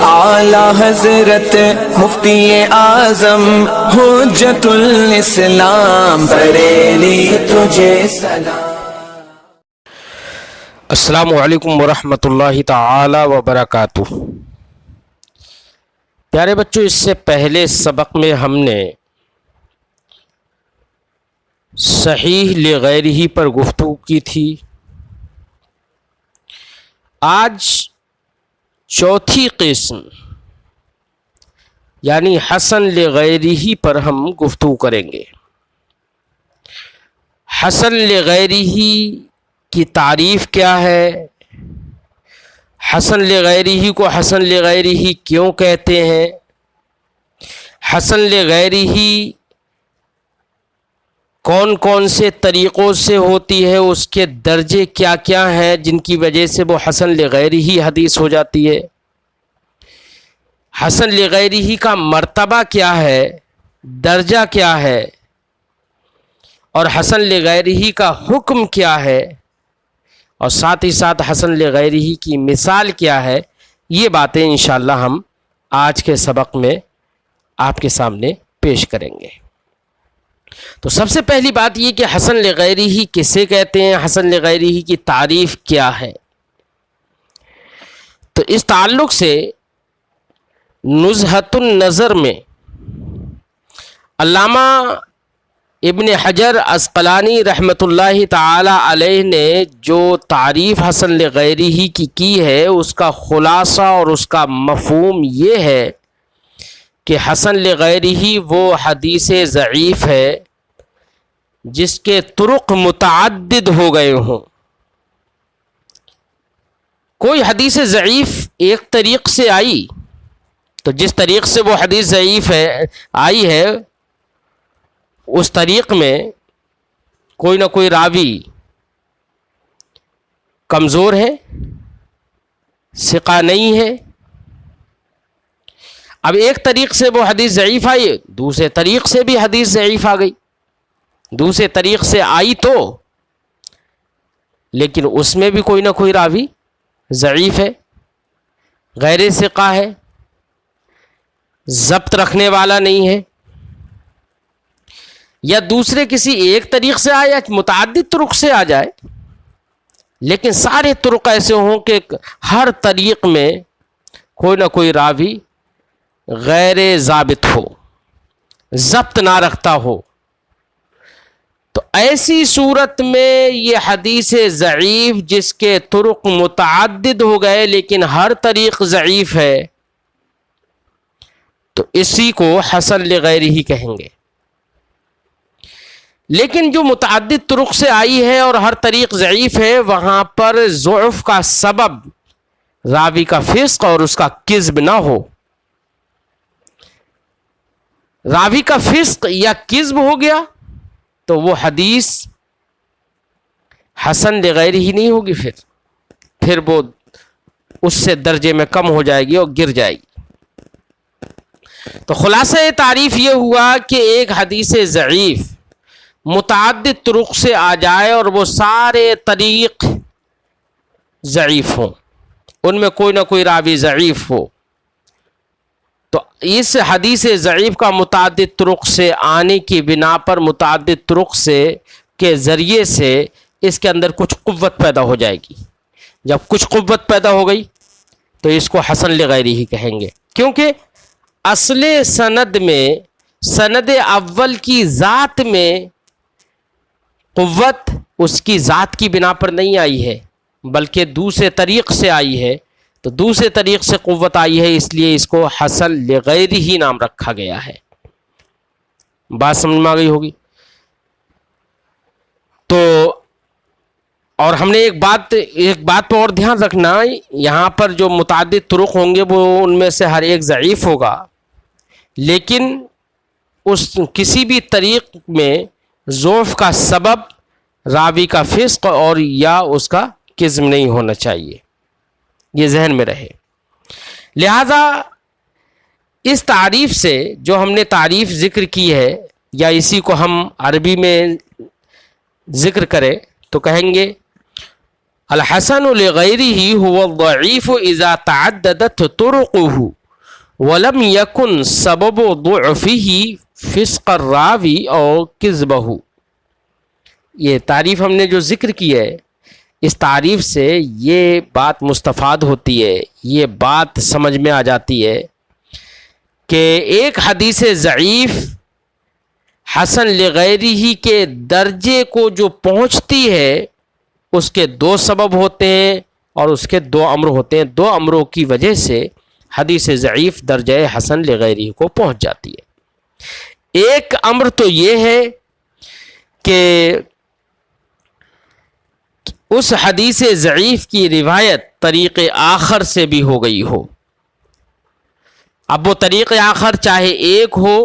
اعلی حضرت مفتی اعظم حجت الاسلام بریلی تجھے سلام۔ السلام علیکم ورحمۃ اللہ تعالی وبرکاتہ۔ پیارے بچوں، اس سے پہلے سبق میں ہم نے صحیح لغیرہ پر گفتگو کی تھی۔ آج چوتھی قسم یعنی حسن لغیرہ پر ہم گفتگو کریں گے۔ حسن لغیرہ کی تعریف کیا ہے، حسن لغیرہ کو حسن لغیرہ کیوں کہتے ہیں، حسن لغیرہ کون کون سے طریقوں سے ہوتی ہے، اس کے درجے کیا کیا ہیں جن کی وجہ سے وہ حسن لغیرہ حدیث ہو جاتی ہے، حسن لغیرہ کا مرتبہ کیا ہے، درجہ کیا ہے، اور حسن لغیرہ کا حکم کیا ہے، اور ساتھ ہی ساتھ حسن لغیرہ کی مثال کیا ہے۔ یہ باتیں انشاءاللہ ہم آج کے سبق میں آپ کے سامنے پیش کریں گے۔ تو سب سے پہلی بات یہ کہ حسن لغیرہ کسے کہتے ہیں، حسن لغیرہ کی تعریف کیا ہے۔ تو اس تعلق سے نزہۃ النظر میں علامہ ابن حجر عسقلانی رحمۃ اللہ تعالی علیہ نے جو تعریف حسن لغیرہ کی ہے، اس کا خلاصہ اور اس کا مفہوم یہ ہے کہ حسن لغیرہ وہ حدیث ضعیف ہے جس کے طرق متعدد ہو گئے ہوں۔ کوئی حدیث ضعیف ایک طریق سے آئی تو جس طریق سے وہ حدیث ضعیف آئی ہے، اس طریق میں کوئی نہ کوئی راوی کمزور ہے، ثقہ نہیں ہے۔ اب ایک طریق سے وہ حدیث ضعیف آئی، دوسرے طریق سے بھی حدیث ضعیف آ گئی، دوسرے طریق سے آئی تو لیکن اس میں بھی کوئی نہ کوئی راوی ضعیف ہے، غیر ثقہ ہے، ضبط رکھنے والا نہیں ہے، یا دوسرے کسی ایک طریق سے آئے یا متعدد طرق سے آ جائے، لیکن سارے طرق ایسے ہوں کہ ہر طریق میں کوئی نہ کوئی راوی غیر ضابط ہو، ضبط نہ رکھتا ہو، تو ایسی صورت میں یہ حدیث ضعیف جس کے طرق متعدد ہو گئے لیکن ہر طریق ضعیف ہے، تو اسی کو حسن لغیرہ کہیں گے۔ لیکن جو متعدد طرق سے آئی ہے اور ہر طریق ضعیف ہے، وہاں پر ضعف کا سبب راوی کا فسق اور اس کا کذب نہ ہو۔ راوی کا فسق یا کذب ہو گیا تو وہ حدیث حسن لغیرہ ہی نہیں ہوگی، پھر وہ اس سے درجے میں کم ہو جائے گی اور گر جائے گی۔ تو خلاصہ تعریف یہ ہوا کہ ایک حدیث ضعیف متعدد طرق سے آ جائے اور وہ سارے طریق ضعیف ہوں، ان میں کوئی نہ کوئی راوی ضعیف ہو، تو اس حدیث ضعیف کا متعدد طرق سے آنے کی بنا پر متعدد طرق سے کے ذریعے سے اس کے اندر کچھ قوت پیدا ہو جائے گی۔ جب کچھ قوت پیدا ہو گئی تو اس کو حسن لغیرہ کہیں گے، کیونکہ اصل سند میں، سند اول کی ذات میں قوت اس کی ذات کی بنا پر نہیں آئی ہے بلکہ دوسرے طریق سے آئی ہے، تو دوسرے طریق سے قوت آئی ہے، اس لیے اس کو حسن لغیرہ نام رکھا گیا ہے۔ بات سمجھ میں آ گئی ہوگی۔ تو اور ہم نے ایک بات پہ اور دھیان رکھنا، یہاں پر جو متعدد طرق ہوں گے وہ ان میں سے ہر ایک ضعیف ہوگا، لیکن اس کسی بھی طریق میں ضعف کا سبب راوی کا فسق اور یا اس کا کذب نہیں ہونا چاہیے، یہ ذہن میں رہے۔ لہذا اس تعریف سے جو ہم نے تعریف ذکر کی ہے، یا اسی کو ہم عربی میں ذکر کریں تو کہیں گے الحسن لغیرہ هو الضعیف اذا تعددت طرقه ولم یکن سبب ضعفہ فسق الراوی اور کذبہ. یہ تعریف ہم نے جو ذکر کی ہے، اس تعریف سے یہ بات مستفاد ہوتی ہے، یہ بات سمجھ میں آ جاتی ہے کہ ایک حدیث ضعیف حسن لغیرہ کے درجے کو جو پہنچتی ہے اس کے دو سبب ہوتے ہیں اور اس کے دو امر ہوتے ہیں. دو امروں کی وجہ سے حدیث ضعیف درجہ حسن لغیرہ کو پہنچ جاتی ہے. ایک امر تو یہ ہے کہ اس حدیث ضعیف کی روایت طریق آخر سے بھی ہو گئی ہو. اب وہ طریق آخر چاہے ایک ہو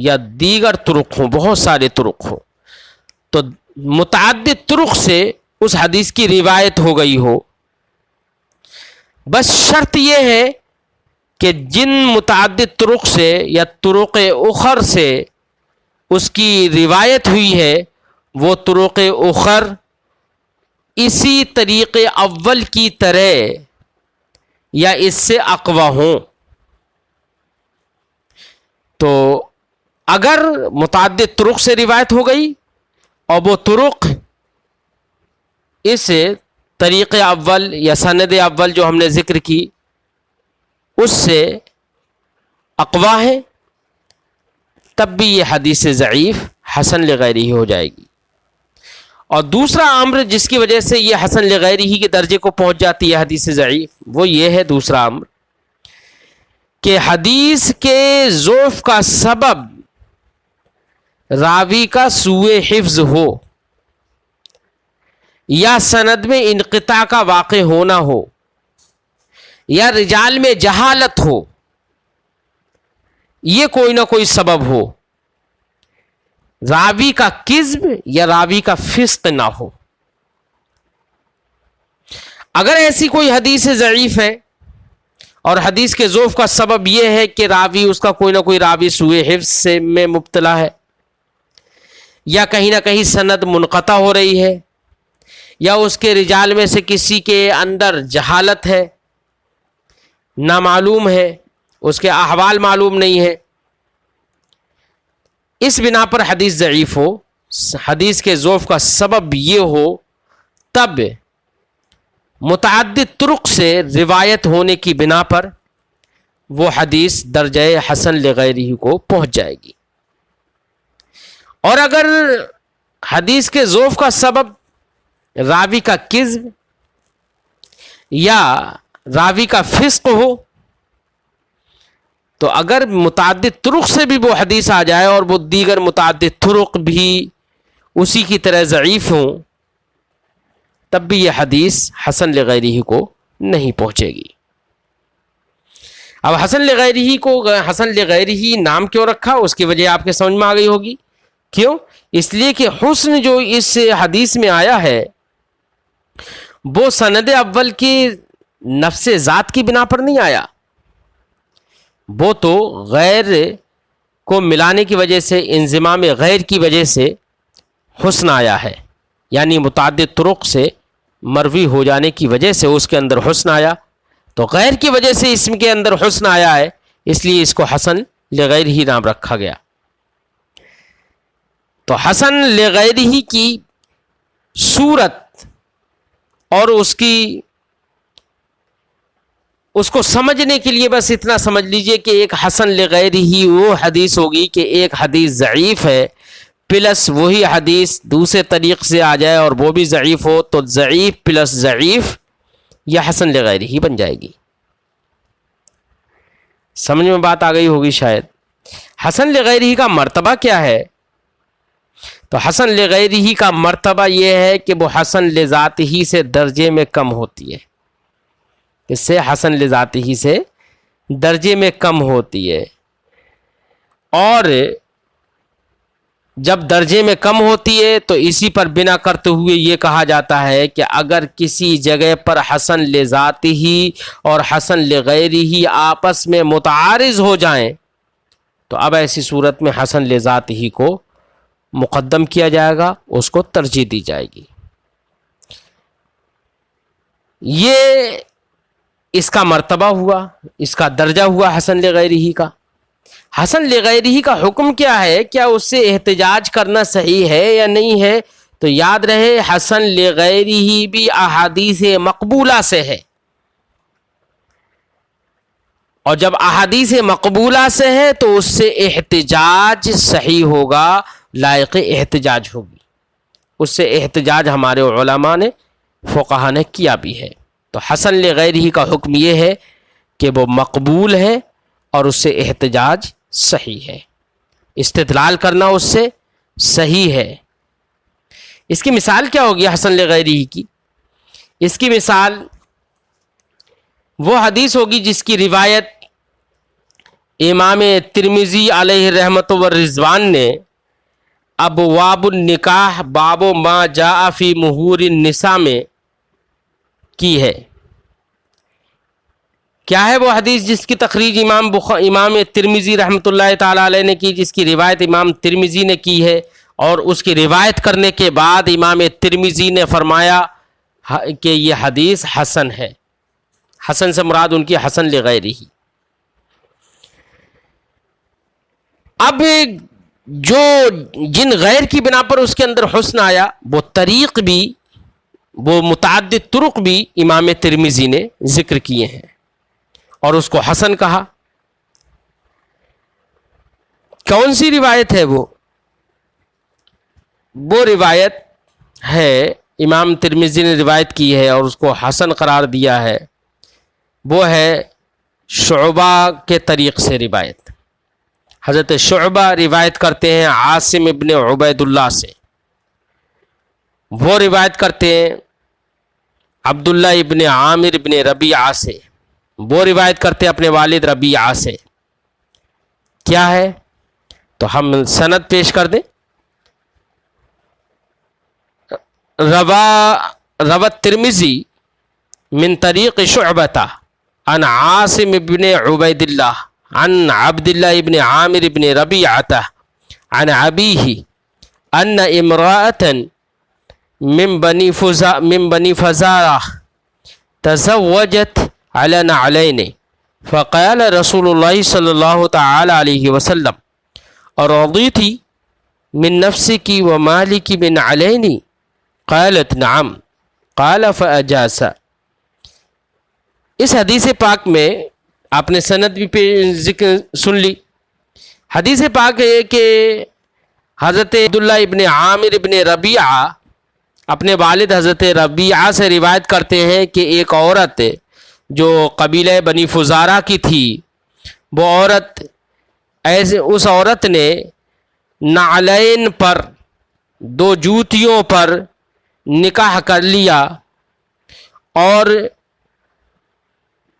یا دیگر طرق ہوں، بہت سارے طرق ہوں، تو متعدد طرق سے اس حدیث کی روایت ہو گئی ہو. بس شرط یہ ہے کہ جن متعدد طرق سے یا طرق اخر سے اس کی روایت ہوئی ہے وہ طرق اخر اسی طریق اول کی طرح یا اس سے اقوی ہوں. تو اگر متعدد طرق سے روایت ہو گئی اور وہ طرق اس طریق اول یا سند اول جو ہم نے ذکر کی اس سے اقوی ہے، تب بھی یہ حدیث ضعیف حسن لغیرہ ہو جائے گی. اور دوسرا امر جس کی وجہ سے یہ حسن لغیرہ کے درجے کو پہنچ جاتی ہے حدیث ضعیف، وہ یہ ہے دوسرا امر کہ حدیث کے ضعف کا سبب راوی کا سوء حفظ ہو یا سند میں انقطاع کا واقع ہونا ہو یا رجال میں جہالت ہو، یہ کوئی نہ کوئی سبب ہو، راوی کا کذب یا راوی کا فسق نہ ہو. اگر ایسی کوئی حدیث ضعیف ہے اور حدیث کے ضعف کا سبب یہ ہے کہ راوی اس کا کوئی نہ کوئی راوی سوء حفظ سے میں مبتلا ہے یا کہیں نہ کہیں سند منقطع ہو رہی ہے یا اس کے رجال میں سے کسی کے اندر جہالت ہے، نامعلوم ہے، اس کے احوال معلوم نہیں ہے، اس بنا پر حدیث ضعیف ہو، حدیث کے ضعف کا سبب یہ ہو، تب متعدد طرق سے روایت ہونے کی بنا پر وہ حدیث درجہ حسن لغیرہ کو پہنچ جائے گی. اور اگر حدیث کے ضعف کا سبب راوی کا کذب یا راوی کا فسق ہو تو اگر متعدد طرق سے بھی وہ حدیث آ جائے اور وہ دیگر متعدد طرق بھی اسی کی طرح ضعیف ہوں، تب بھی یہ حدیث حسن لغیرہ کو نہیں پہنچے گی. اب حسن لغیرہ کو حسن لغیرہ نام کیوں رکھا اس کی وجہ آپ کے سمجھ میں آ گئی ہوگی. کیوں؟ اس لیے کہ حسن جو اس حدیث میں آیا ہے وہ سند اول کی نفس ذات کی بنا پر نہیں آیا، وہ تو غیر کو ملانے کی وجہ سے، انضمام غیر کی وجہ سے حسن آیا ہے، یعنی متعدد طرق سے مروی ہو جانے کی وجہ سے اس کے اندر حسن آیا. تو غیر کی وجہ سے اسم کے اندر حسن آیا ہے، اس لیے اس کو حسن لغیرہ نام رکھا گیا. تو حسن لغیرہ کی صورت اور اس کو سمجھنے کے لیے بس اتنا سمجھ لیجئے کہ ایک حسن لغیرہ وہ حدیث ہوگی کہ ایک حدیث ضعیف ہے پلس وہی حدیث دوسرے طریق سے آ جائے اور وہ بھی ضعیف ہو، تو ضعیف پلس ضعیف یہ حسن لغیرہ بن جائے گی. سمجھ میں بات آ گئی ہوگی شاید. حسن لغیرہ کا مرتبہ کیا ہے؟ تو حسن لغیرہ کا مرتبہ یہ ہے کہ وہ حسن لذاتہ سے درجے میں کم ہوتی ہے. اس سے حسن لذاتہ سے درجے میں کم ہوتی ہے، اور جب درجے میں کم ہوتی ہے تو اسی پر بنا کرتے ہوئے یہ کہا جاتا ہے کہ اگر کسی جگہ پر حسن لذاتہ اور حسن لغیرہ آپس میں متعارض ہو جائیں تو اب ایسی صورت میں حسن لذاتہ کو مقدم کیا جائے گا، اس کو ترجیح دی جائے گی. یہ اس کا مرتبہ ہوا، اس کا درجہ ہوا حسن لغیرہ کا۔ حسن لغیرہ کا حکم کیا ہے؟ کیا اس سے احتجاج کرنا صحیح ہے یا نہیں ہے؟ تو یاد رہے حسن لغیرہ بھی احادیث مقبولہ سے ہے، اور جب احادیث مقبولہ سے ہے تو اس سے احتجاج صحیح ہوگا، لائق احتجاج ہوگی۔ اس سے احتجاج ہمارے علماء نے، فقہا نے کیا بھی ہے۔ تو حسن لغیرہ کا حکم یہ ہے کہ وہ مقبول ہے اور اس سے احتجاج صحیح ہے، استدلال کرنا اس سے صحیح ہے۔ اس کی مثال کیا ہوگی حسن لغیرہ کی؟ اس کی مثال وہ حدیث ہوگی جس کی روایت امام ترمذی علیہ رحمت و رضوان نے ابواب النکاح باب ما جاء فی مہور النساء میں کی ہے۔ کیا ہے وہ حدیث جس کی تخریج امام ترمذی رحمۃ اللہ تعالی علیہ نے کی، جس کی روایت امام ترمذی نے کی ہے، اور اس کی روایت کرنے کے بعد امام ترمذی نے فرمایا کہ یہ حدیث حسن ہے۔ حسن سے مراد ان کی حسن لغیرہ۔ اب جو جن غیر کی بنا پر اس کے اندر حسن آیا، وہ طریق بھی، وہ متعدد طرق بھی امام ترمذی نے ذکر کیے ہیں اور اس کو حسن کہا۔ کون سی روایت ہے وہ روایت ہے امام ترمذی نے روایت کی ہے اور اس کو حسن قرار دیا ہے، وہ ہے شعبہ کے طریق سے روایت۔ حضرت شعبہ روایت کرتے ہیں عاصم ابن عبید اللہ سے، وہ روایت کرتے ہیں عبداللہ ابن عامر ابن ربیعہ سے، وہ روایت کرتے ہیں اپنے والد ربیعہ سے۔ کیا ہے؟ تو ہم سند پیش کر دیں۔ روت ترمذی من طریق شعبہ عن عاصم ابن عبید اللہ عن عبداللہ ابن عامر ابن ربیعہ عن ابیہ ان امرأة من بنی فزارہ تزوجت على نعلین فقال رسول اللہ صلی اللہ تعالی علیہ وسلم رضیت من نفسک ومالک بنعلین قالت نعم قال فأجاز۔ اس حدیث پاک میں آپ نے سند بھی ذکر سن لی۔ حدیث پاک ہے کہ حضرت عبداللہ ابن عامر ابن ربیعہ اپنے والد حضرت ربیعہ سے روایت کرتے ہیں کہ ایک عورت جو قبیلہ بنی فزارہ کی تھی، وہ عورت اس عورت نے نعلین پر، دو جوتیوں پر نکاح کر لیا اور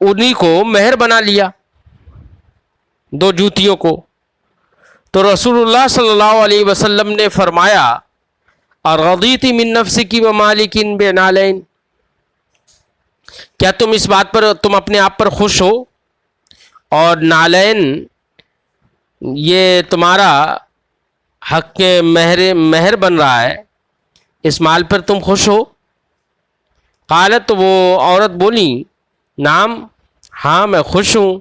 انہی کو مہر بنا لیا، دو جوتیوں کو۔ تو رسول اللہ صلی اللہ علیہ وسلم نے فرمایا ارضیت من نفسک ومالک بنعلین، کیا تم اس بات پر، تم اپنے آپ پر خوش ہو اور نعلین یہ تمہارا حق کے مہر بن رہا ہے، اس مال پر تم خوش ہو؟ قالت، تو وہ عورت بولی نعم، ہاں میں خوش ہوں۔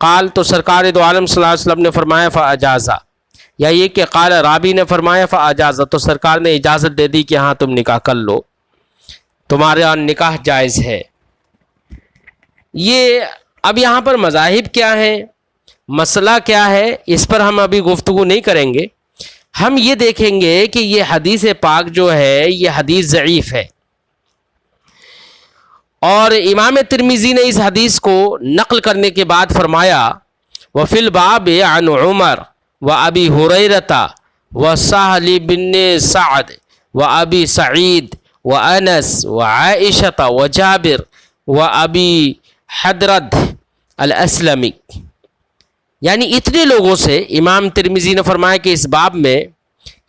قال، تو سرکار دو عالم صلی اللہ علیہ وسلم نے فرمایا فاجازا، یا یہ کہ قال رابی نے فرمایا فاجازا، تو سرکار نے اجازت دے دی کہ ہاں تم نکاح کر لو، تمہارا نکاح جائز ہے۔ یہ اب یہاں پر مذاہب کیا ہیں، مسئلہ کیا ہے، اس پر ہم ابھی گفتگو نہیں کریں گے۔ ہم یہ دیکھیں گے کہ یہ حدیث پاک جو ہے یہ حدیث ضعیف ہے، اور امام ترمذی نے اس حدیث کو نقل کرنے کے بعد فرمایا وفی الباب عن عمر وابی ہریرہ وسہل بن سعد وابی سعید وانس وعائشہ وجابر وابی حدرد الاسلمی، یعنی اتنے لوگوں سے امام ترمذی نے فرمایا کہ اس باب میں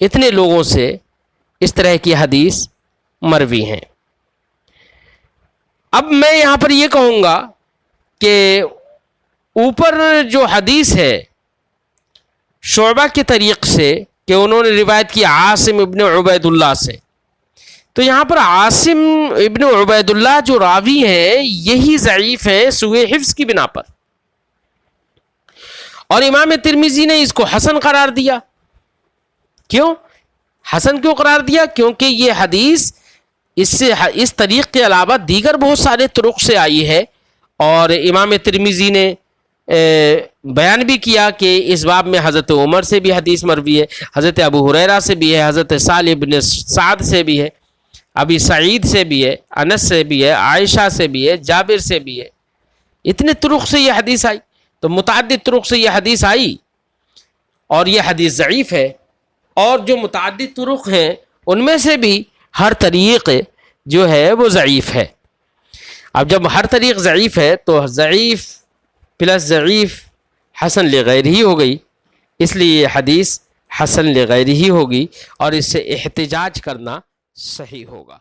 اتنے لوگوں سے اس طرح کی حدیث مروی ہیں۔ اب میں یہاں پر یہ کہوں گا کہ اوپر جو حدیث ہے شعبہ کے طریق سے کہ انہوں نے روایت کی عاصم ابن عبید اللہ سے، تو یہاں پر عاصم ابن عبید اللہ جو راوی ہیں یہی ضعیف ہے سوء حفظ کی بنا پر، اور امام ترمذی نے اس کو حسن قرار دیا. کیوں حسن کیوں قرار دیا؟ کیونکہ یہ حدیث اس طریق کے علاوہ دیگر بہت سارے طرق سے آئی ہے، اور امام ترمذی نے بیان بھی کیا کہ اس باب میں حضرت عمر سے بھی حدیث مروی ہے، حضرت ابو ہریرہ سے بھی ہے، حضرت سہل بن سعد سے بھی ہے، ابی سعید سے بھی ہے، انس سے بھی ہے، عائشہ سے بھی ہے، جابر سے بھی ہے. اتنے طرق سے یہ حدیث آئی، تو متعدد طرق سے یہ حدیث آئی اور یہ حدیث ضعیف ہے. اور جو متعدد طرق ہیں ان میں سے بھی ہر طریق جو ہے وہ ضعیف ہے. اب جب ہر طریق ضعیف ہے تو ضعیف پلس ضعیف حسن لغیر ہی ہو گئی، اس لیے یہ حدیث حسن لغیر ہی ہوگی اور اس سے احتجاج کرنا صحیح ہوگا.